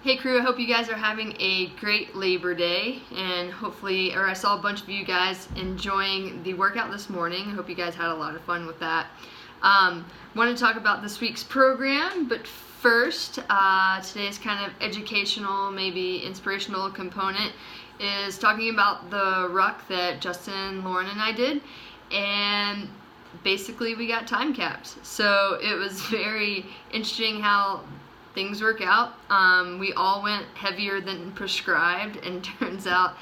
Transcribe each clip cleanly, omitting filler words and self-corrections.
Hey crew, I hope you guys are having a great Labor Day, and hopefully, I saw a bunch of you guys enjoying the workout this morning. I hope you guys had a lot of fun with that. Want to talk about this week's program, but first, today's kind of educational, maybe inspirational component is talking about the ruck that Justin, Lauren, and I did, and basically we got time capped. So it was very interesting how things work out. We all went heavier than prescribed, and turns out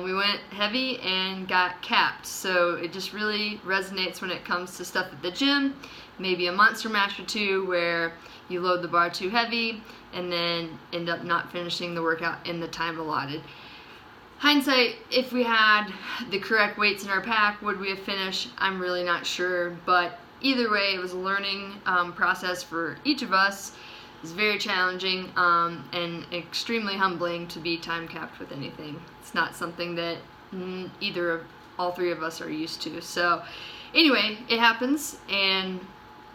we went heavy and got capped. So it just really resonates when it comes to stuff at the gym, maybe a monster match or two where you load the bar too heavy and then end up not finishing the workout in the time allotted. Hindsight, if we had the correct weights in our pack, would we have finished? I'm really not sure, but either way, it was a learning process for each of us. It's very challenging and extremely humbling to be time capped with anything. It's not something that all three of us are used to. So anyway, it happens and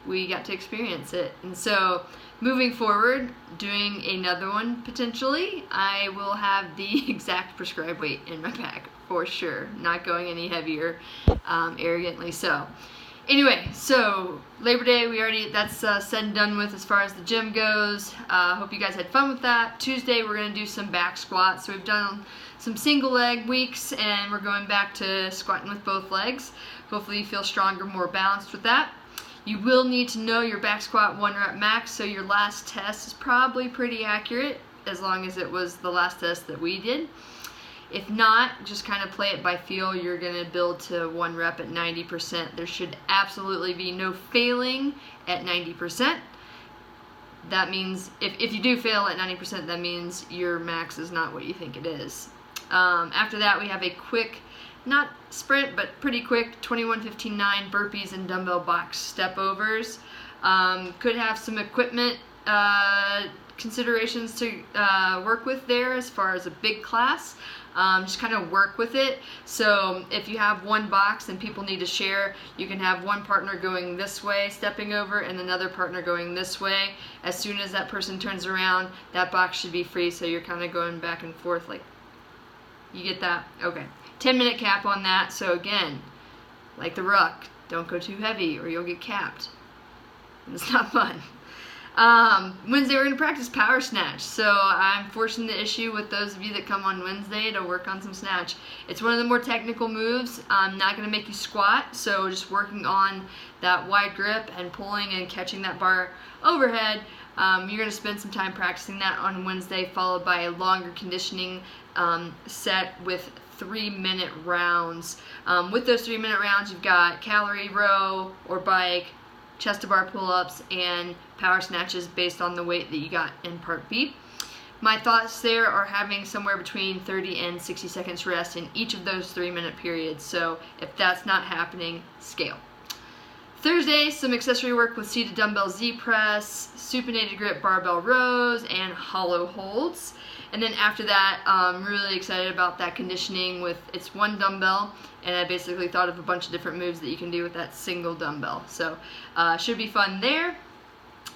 we got to experience it. And so moving forward, doing another one potentially, I will have the exact prescribed weight in my pack for sure. Not going any heavier, arrogantly so. Anyway, so Labor Day, that's said and done with as far as the gym goes. Hope you guys had fun with that. Tuesday we're going to do some back squats. So we've done some single leg weeks and we're going back to squatting with both legs. Hopefully you feel stronger, more balanced with that. You will need to know your back squat 1 rep max, so your last test is probably pretty accurate as long as it was the last test that we did. If not, just kind of play it by feel. You're going to build to 1 rep at 90%. There should absolutely be no failing at 90%. That means, if you do fail at 90%, that means your max is not what you think it is. After that, we have a quick, not sprint, but pretty quick 21-15-9 burpees and dumbbell box step overs. Could have some equipment considerations to work with there as far as a big class. Just kind of work with it. So if you have one box and people need to share, you can have one partner going this way, stepping over, and another partner going this way. As soon as that person turns around, that box should be free, so you're kind of going back and forth like, you get that? Okay. 10-minute cap on that. So again, like the ruck, don't go too heavy or you'll get capped. It's not fun. Wednesday we're going to practice power snatch. So I'm forcing the issue with those of you that come on Wednesday to work on some snatch. It's one of the more technical moves. I'm not going to make you squat, so just working on that wide grip and pulling and catching that bar overhead. You're going to spend some time practicing that on Wednesday, followed by a longer conditioning set with 3-minute rounds. With those 3-minute rounds, you've got calorie row or bike, chest to bar pull-ups, and power snatches based on the weight that you got in part B. My thoughts there are having somewhere between 30 and 60 seconds rest in each of those 3-minute periods. So if that's not happening, scale. Thursday, some accessory work with seated dumbbell Z press, supinated grip barbell rows, and hollow holds. And then after that, I'm really excited about that conditioning with, it's one dumbbell, and I basically thought of a bunch of different moves that you can do with that single dumbbell. So should be fun there.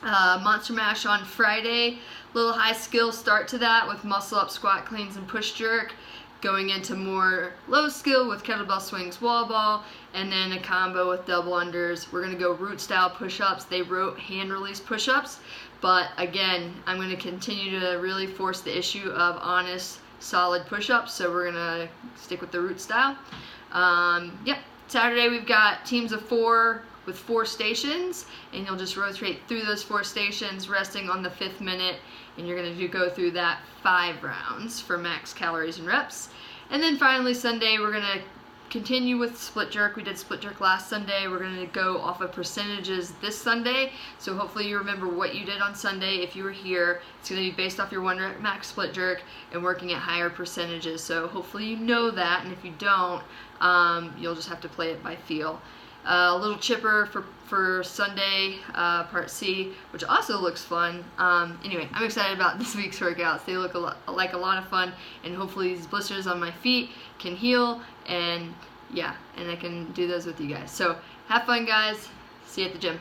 Monster Mash on Friday, little high skill start to that with muscle up, squat, cleans, and push jerk. Going into more low skill with kettlebell swings, wall ball, and then a combo with double unders. We're going to go root style push-ups. They wrote hand release push-ups, but again, I'm going to continue to really force the issue of honest, solid push-ups, so we're going to stick with the root style. Saturday we've got teams of 4 with 4 stations, and you'll just rotate through those 4 stations, resting on the 5th minute, and you're going to go through that 5 rounds for max calories and reps. And then finally Sunday we're going to continue with split jerk. We did split jerk last Sunday. We're going to go off of percentages this Sunday, so hopefully you remember what you did on Sunday if you were here. It's going to be based off your 1 rep max split jerk and working at higher percentages, so hopefully you know that, and if you don't, you'll just have to play it by feel. A little chipper for Sunday, part C, which also looks fun. Anyway, I'm excited about this week's workouts. They look like a lot of fun, and hopefully these blisters on my feet can heal, and yeah, and I can do those with you guys. So have fun, guys. See you at the gym.